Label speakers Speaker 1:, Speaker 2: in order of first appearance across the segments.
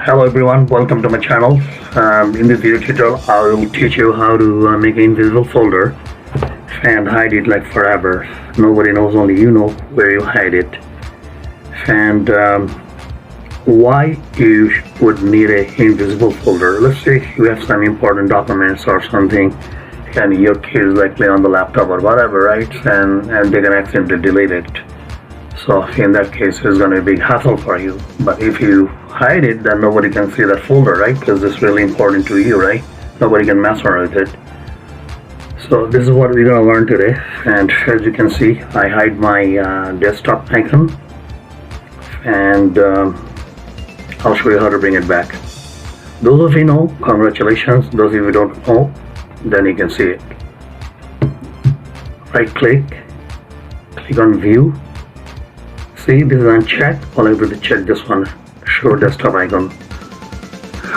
Speaker 1: Hello everyone, welcome to my channel. In this video tutorial, I will teach you how to make an invisible folder and hide it like forever. Nobody knows, only you know where you hide it. And why you would need an invisible folder. Let's say you have some important documents or something and your kids like play on the laptop or whatever, right? And they can accidentally delete it. So in that case, it's going to be a big hassle for you. But if you hide it, then nobody can see that folder, right? Because it's really important to you, right? Nobody can mess around with it. So this is what we're going to learn today. And as you can see, I hide my desktop icon. And I'll show you how to bring it back. Those of you know, congratulations. Those of you who don't know, then you can see it. Right click, click on view. See, this is unchecked. All I have to check this one, show desktop icon.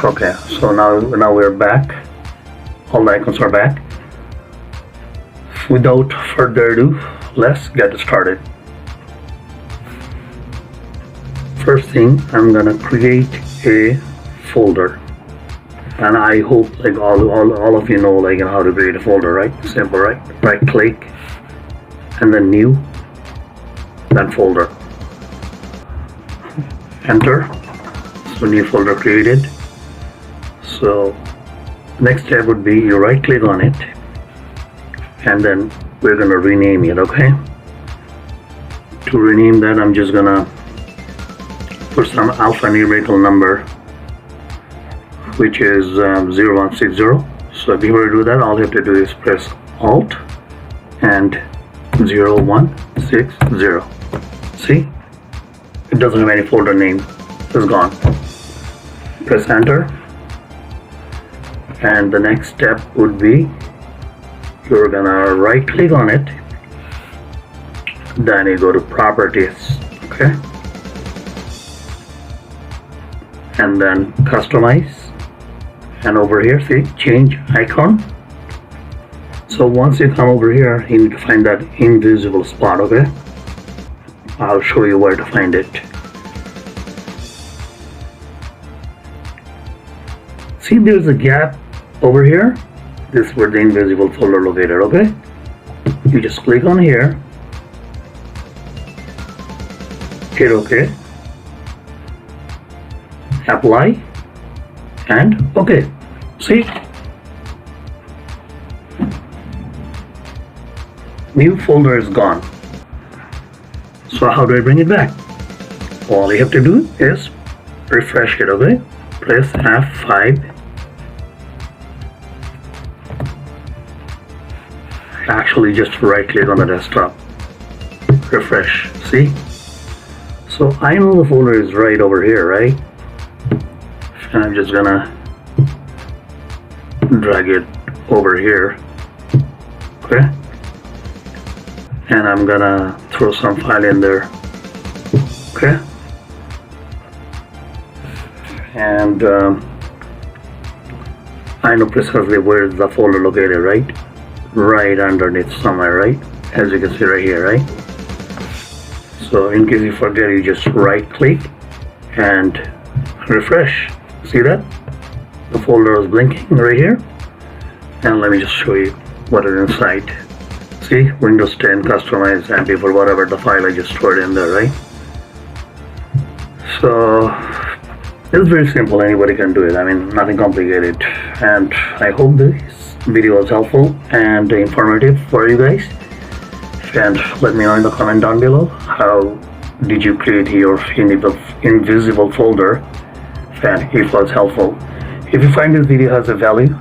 Speaker 1: Okay, so now we're back. All the icons are back. Without further ado, let's get started. First thing, I'm gonna create a folder, and I hope like all of you know like how to create a folder, right? Simple, right? Right click, and then new, then folder. Enter. So new folder created. So next step would be you right click on it, and then we're gonna rename it. Okay, to rename that, I'm just gonna put some alphanumerical number, which is 0160. So if you were to do that, all you have to do is press Alt and 0160. See, it doesn't have any folder name. It's gone. Press enter, and the next step would be you're gonna right click on it, then you go to properties. Okay, and then customize, and over here see change icon. So once you come over here, you need to find that invisible spot. Okay, I'll show you where to find it. See, there's a gap over here. This is where the invisible folder located. Okay, you just click on here, hit OK, apply, and OK. See, new folder is gone. So how do I bring it back? All you have to do is refresh it. Okay, press F5. Actually just right click on the desktop, refresh. See, so I know the folder is right over here, right? And I'm just gonna drag it over here. Okay, and I'm gonna throw some file in there. Okay, and I know precisely where is the folder located, right? Right underneath somewhere, right? As you can see right here, right? So in case you forget, you just right click and refresh. See that? The folder is blinking right here. And let me just show you what is inside. See, Windows 10 customized MP4, whatever the file I just stored in there, right? So it's very simple, anybody can do it. I mean, nothing complicated. And I hope this video was helpful and informative for you guys. And let me know in the comment down below, how did you create your invisible folder, and if it was helpful. If you find this video has a value,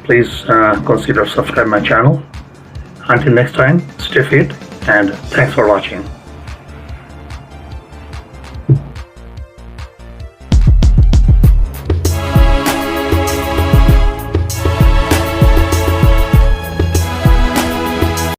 Speaker 1: please consider subscribe my channel. Until next time, stay fit, and thanks for watching.